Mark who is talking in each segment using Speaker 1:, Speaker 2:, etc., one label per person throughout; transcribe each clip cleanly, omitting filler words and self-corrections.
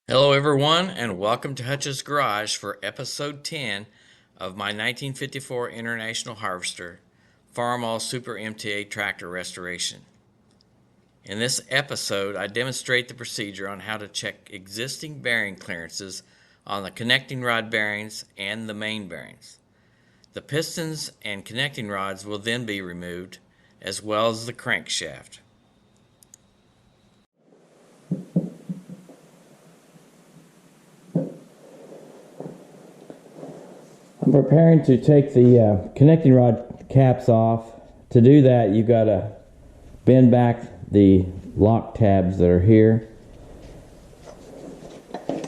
Speaker 1: Hello, everyone, and welcome to Hutch's Garage for episode 10 of my 1954 International Harvester Farmall Super MTA tractor restoration. In this episode, I demonstrate the procedure on how to check existing bearing clearances on the connecting rod bearings and the main bearings. The pistons and connecting rods will then be removed, as well as the crankshaft. I'm preparing to take the connecting rod caps off. To do that, you've got to bend back the lock tabs that are here.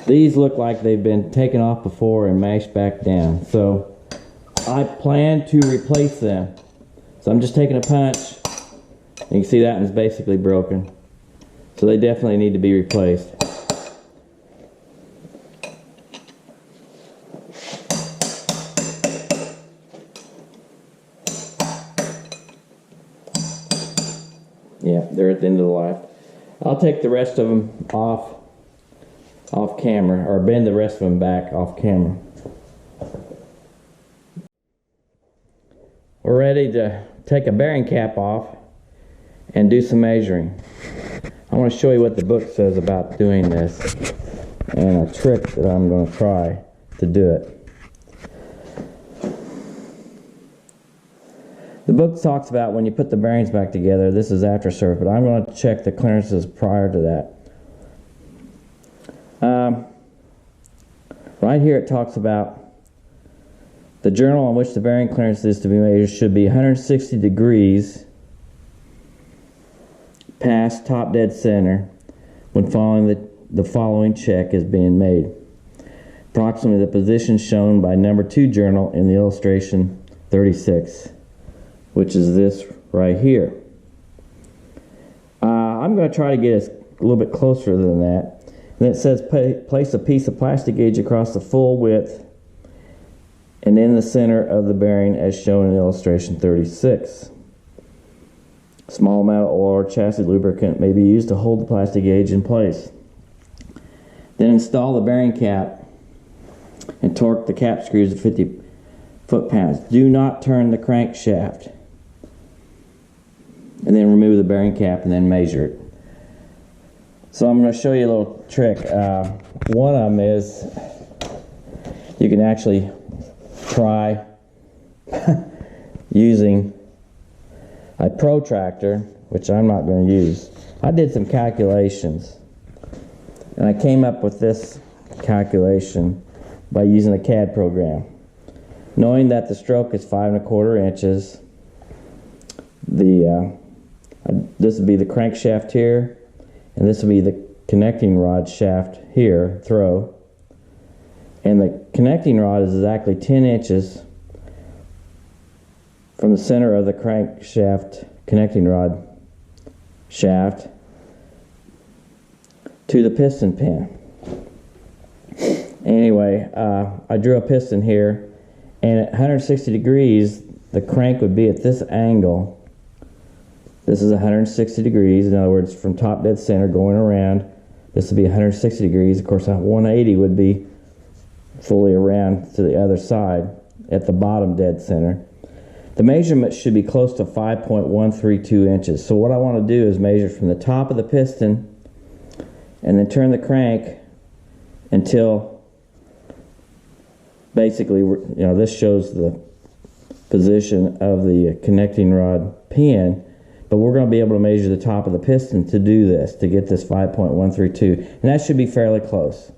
Speaker 1: These look like they've been taken off before and mashed back down, so I plan to replace them. So I'm just taking a punch. You can see that one's basically broken, so they definitely need to be replaced. Yeah, they're at the end of the life. I'll take the rest of them off camera, or bend the rest of them back off camera. We're ready to take a bearing cap off and do some measuring. I want to show you what the book says about doing this and a trick that I'm going to try to do it. The book talks about when you put the bearings back together, this is after service, but I'm going to check the clearances prior to that. Right here it talks about the journal on which the bearing clearance is to be measured should be 160 degrees past top dead center when following the following check is being made. Approximately the position shown by number 2 journal in the illustration 36. Which is this right here. I'm going to try to get us a little bit closer than that. And it says place a piece of plastic gauge across the full width and in the center of the bearing as shown in illustration 36. A small amount of oil or chassis lubricant may be used to hold the plastic gauge in place. Then install the bearing cap and torque the cap screws to 50 foot-pounds. Do not turn the crankshaft. And then remove the bearing cap and then measure it. So I'm going to show you a little trick. One of them is you can actually try using a protractor, which I'm not going to use. I did some calculations and I came up with this calculation by using a CAD program. Knowing that the stroke is 5 1/4 inches, this would be the crankshaft here, and this would be the connecting rod shaft here, throw. And the connecting rod is exactly 10 inches from the center of the crankshaft connecting rod shaft to the piston pin. Anyway, I drew a piston here, and at 160 degrees, the crank would be at this angle. This is 160 degrees, in other words, from top dead center going around. This would be 160 degrees. Of course, 180 would be fully around to the other side at the bottom dead center. The measurement should be close to 5.132 inches. So what I want to do is measure from the top of the piston and then turn the crank until basically, this shows the position of the connecting rod pin. But we're going to be able to measure the top of the piston to do this, to get this 5.132. And that should be fairly close.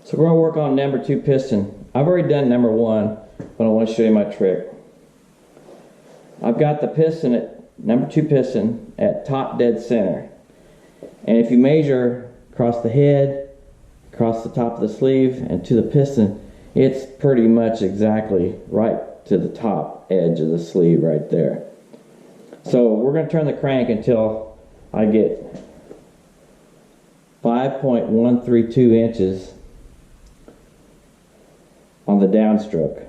Speaker 1: So we're going to work on number 2 piston. I've already done number 1, but I want to show you my trick. I've got the piston at number 2 piston at top dead center. And if you measure across the head, across the top of the sleeve, and to the piston, it's pretty much exactly right to the top edge of the sleeve right there. So we're going to turn the crank until I get 5.132 inches on the downstroke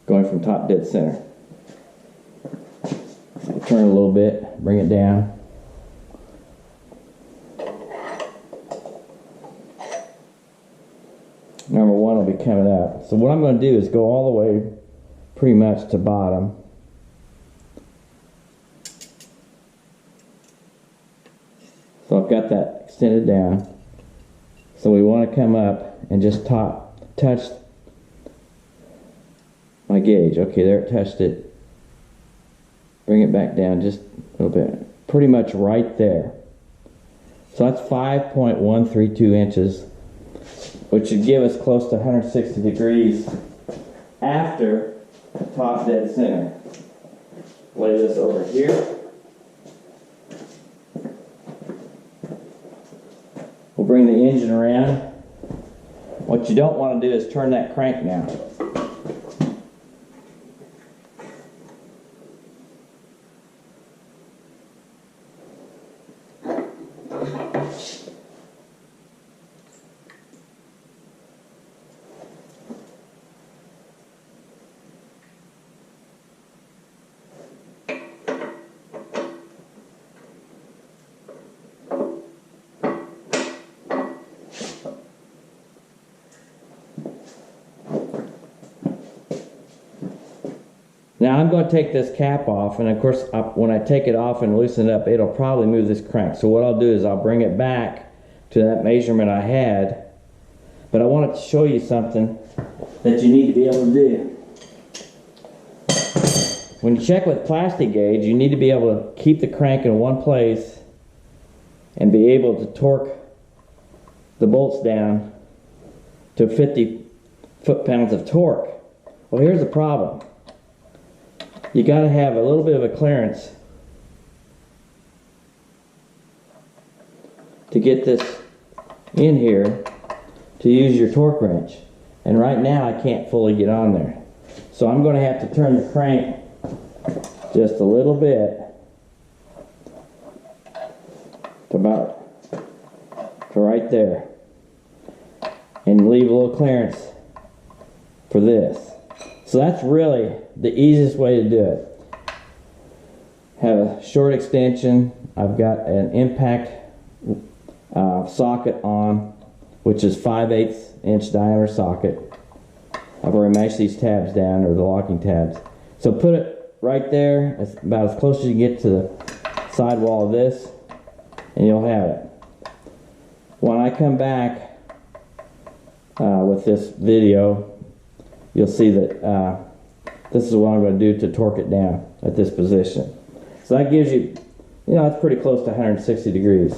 Speaker 1: going from top dead center. I'll turn it a little bit, bring it down. number one will be coming up. So what I'm going to do is go all the way pretty much to bottom. So I've got that extended down. So we want to come up and just touch my gauge. Okay, there it touched it. Bring it back down just a little bit. Pretty much right there. So that's 5.132 inches, which should give us close to 160 degrees after top dead center. Lay this over here. We'll bring the engine around. What you don't want to do is turn that crank now. Now I'm going to take this cap off, and of course when I take it off and loosen it up, it'll probably move this crank. So what I'll do is I'll bring it back to that measurement I had, but I wanted to show you something that you need to be able to do. When you check with plastic gauge, you need to be able to keep the crank in one place and be able to torque the bolts down to 50 foot-pounds of torque. Well, here's the problem. You got to have a little bit of a clearance to get this in here to use your torque wrench. And right now I can't fully get on there. So I'm going to have to turn the crank just a little bit to right there and leave a little clearance for this. So that's really the easiest way to do it. Have a short extension. I've got an impact socket on, which is 5/8 inch diameter socket. I've already mashed these tabs down, or the locking tabs. So put it right there, it's about as close as you can get to the sidewall of this, and you'll have it. When I come back with this video, you'll see that this is what I'm going to do to torque it down at this position. So that gives you, it's pretty close to 160 degrees.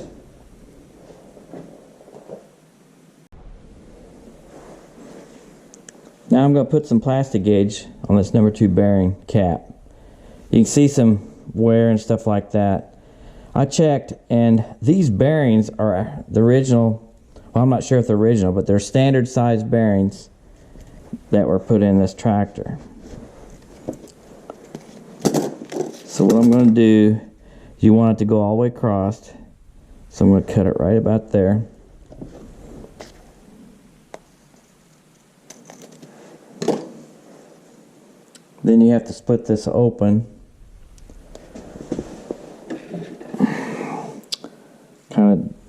Speaker 1: Now I'm going to put some plastic gauge on this number 2 bearing cap. You can see some wear and stuff like that. I checked, and these bearings are the original, well, I'm not sure if they're original, but they're standard size bearings that were put in this tractor. So what I'm going to do, you want it to go all the way across, so I'm going to cut it right about there. Then you have to split this open.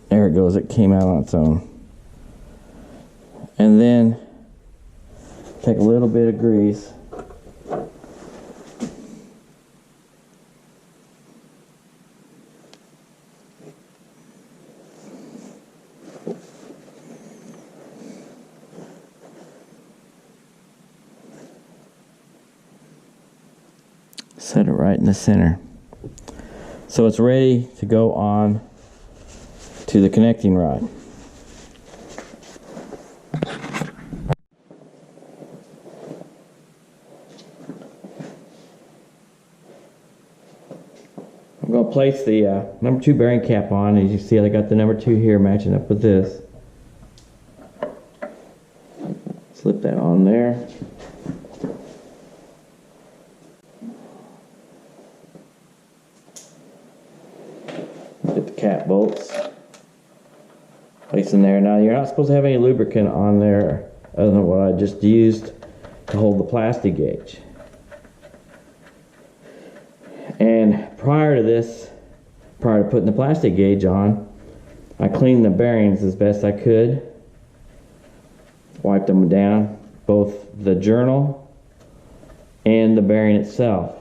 Speaker 1: There it goes, it came out on its own. And then take a little bit of grease. Set it right in the center. So it's ready to go on to the connecting rod. I'm going to place the number 2 bearing cap on. As you see, I got the number 2 here matching up with this. Slip that on there. Get the cap bolts. Place in there. Now you're not supposed to have any lubricant on there other than what I just used to hold the plastic gauge. And prior to putting the plastic gauge on, I cleaned the bearings as best I could. Wipe them down, both the journal and the bearing itself.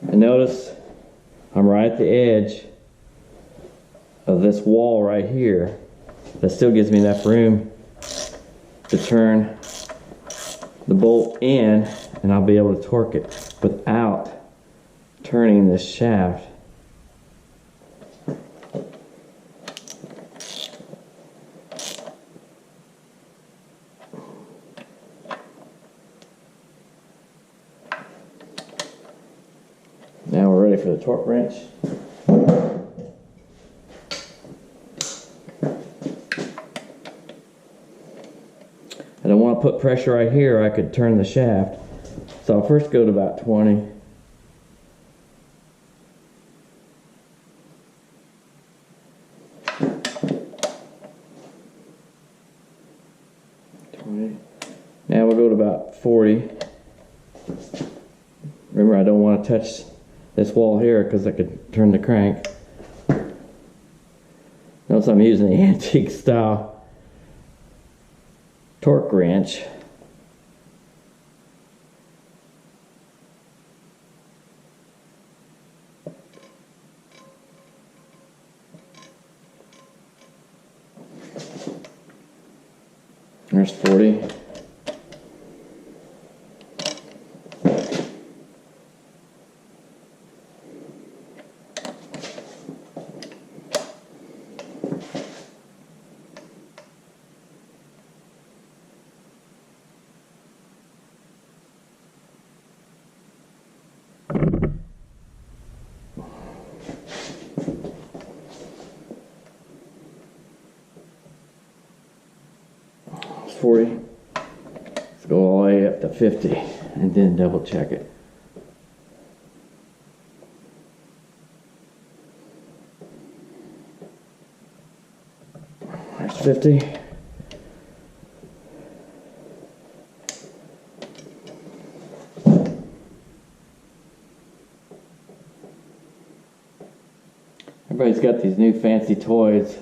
Speaker 1: And notice I'm right at the edge of this wall right here. That still gives me enough room to turn the bolt in, and I'll be able to torque it without turning this shaft. Now we're ready for the torque wrench. I don't want to put pressure right here, I could turn the shaft. So I'll first go to about 20. Now we'll go to about 40. Remember, I don't want to touch this wall here because I could turn the crank. Notice I'm using the antique style torque wrench. There's 40. It's 40. Let's go all the way up to 50 and then double check it. There's 50. Everybody's got these new fancy toys,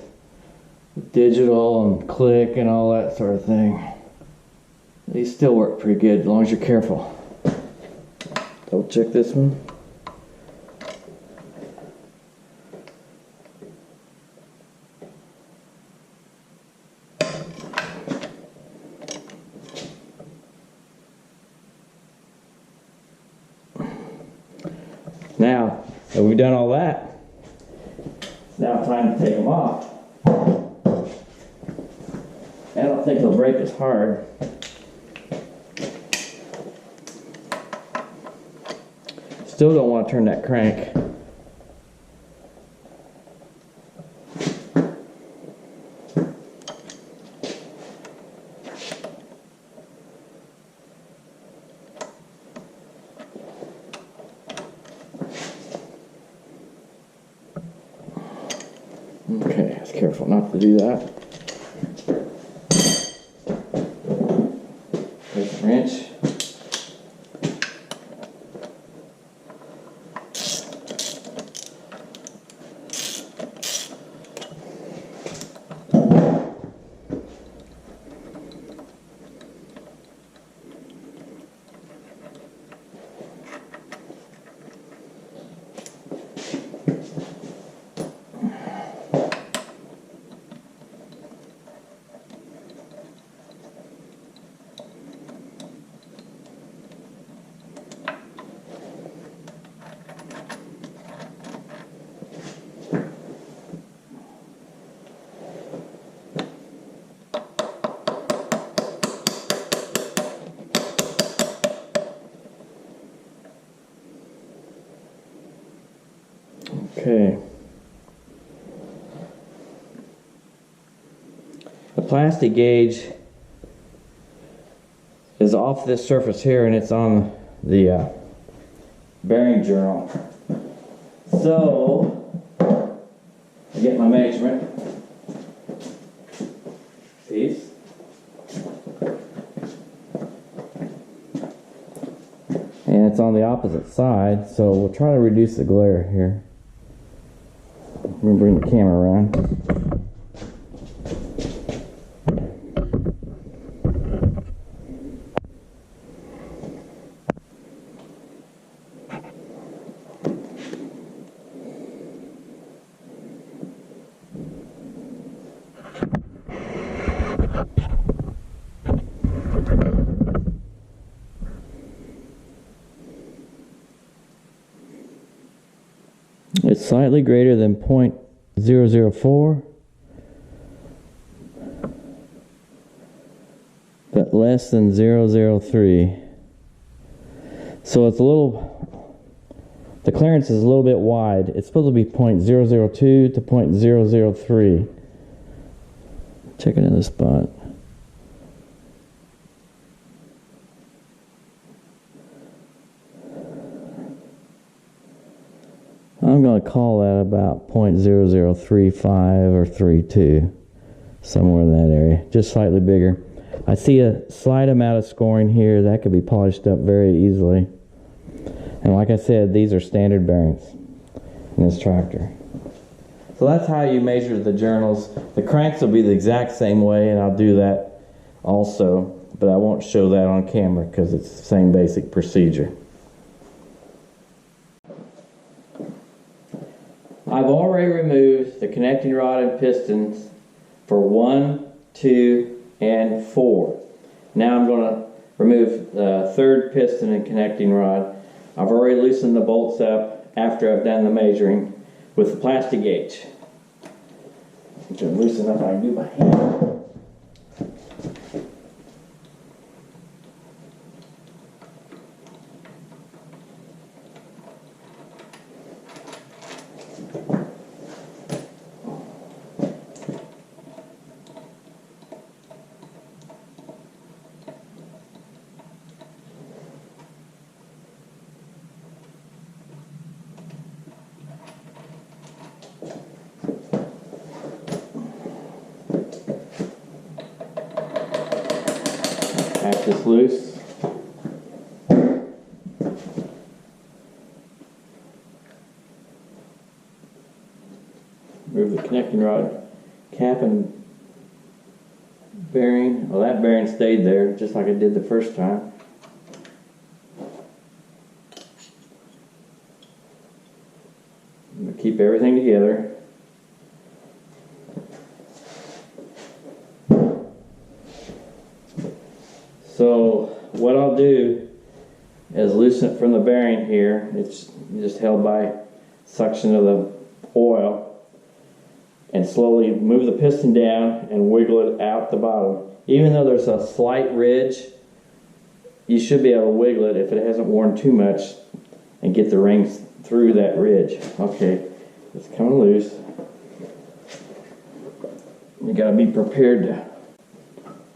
Speaker 1: digital and click and all that sort of thing. These still work pretty good as long as you're careful. Double check this one. Now that we've done all that, it's now time to take them off. I don't think they'll break as hard. Still don't want to turn that crank. Okay, just careful not to do that. There's the wrench. Okay. plastic gauge is off this surface here, and it's on the bearing journal. So I get my measurement piece. And it's on the opposite side, so we'll try to reduce the glare here. Let me bring the camera around. It's slightly greater than 0.004, but less than 0.003. So it's a little, the clearance is a little bit wide. It's supposed to be 0.002 to 0.003. Check another spot. I'm going to call that about 0.0035 or 32, somewhere in that area, just slightly bigger. I see a slight amount of scoring here that could be polished up very easily. And like I said, these are standard bearings in this tractor. So that's how you measure the journals. The cranks will be the exact same way, and I'll do that also, but I won't show that on camera because it's the same basic procedure. I've already removed the connecting rod and pistons for 1, 2, and 4. Now I'm going to remove the third piston and connecting rod. I've already loosened the bolts up after I've done the measuring with the plastic gauge. I'm going to loosen up, I can do my hand. Pack this loose. Remove the connecting rod cap and bearing. Well, that bearing stayed there just like it did the first time. I'm going to keep everything together. So what I'll do is loosen it from the bearing here. It's just held by suction of the oil, and slowly move the piston down and wiggle it out the bottom. Even though there's a slight ridge, you should be able to wiggle it if it hasn't worn too much and get the rings through that ridge. Okay, it's coming loose. You got to be prepared to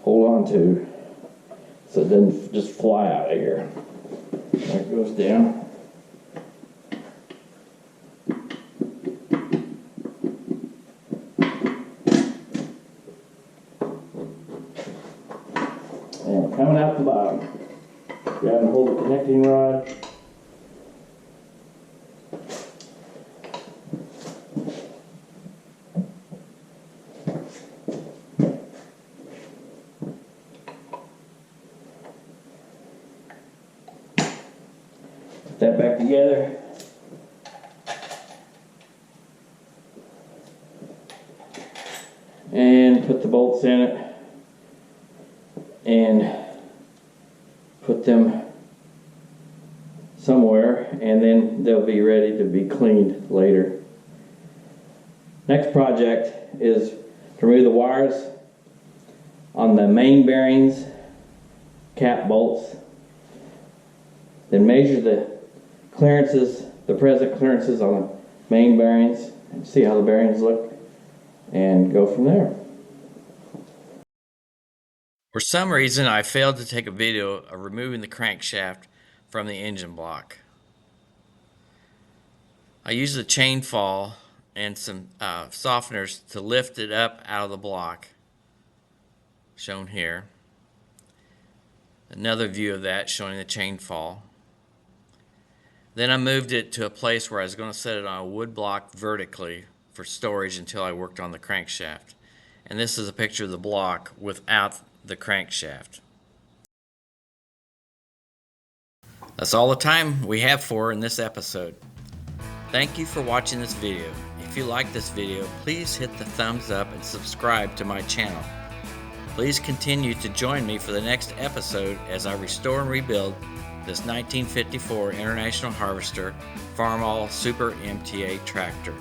Speaker 1: hold on to, so it doesn't just fly out of here. There it goes down. And coming out the bottom, grab and hold the connecting rod. Put that back together. And put the bolts in it. And put them somewhere, and then they'll be ready to be cleaned later. Next project is to remove the wires on the main bearings, cap bolts, then measure the clearances, the present clearances on the main bearings, and see how the bearings look, and go from there.
Speaker 2: For some reason, I failed to take a video of removing the crankshaft from the engine block. I used a chain fall and some softeners to lift it up out of the block, shown here. Another view of that showing the chain fall. Then I moved it to a place where I was going to set it on a wood block vertically for storage until I worked on the crankshaft. And this is a picture of the block without the crankshaft. That's all the time we have for in this episode. Thank you for watching this video. If you like this video, please hit the thumbs up and subscribe to my channel. Please continue to join me for the next episode as I restore and rebuild this 1954 International Harvester Farmall Super MTA tractor.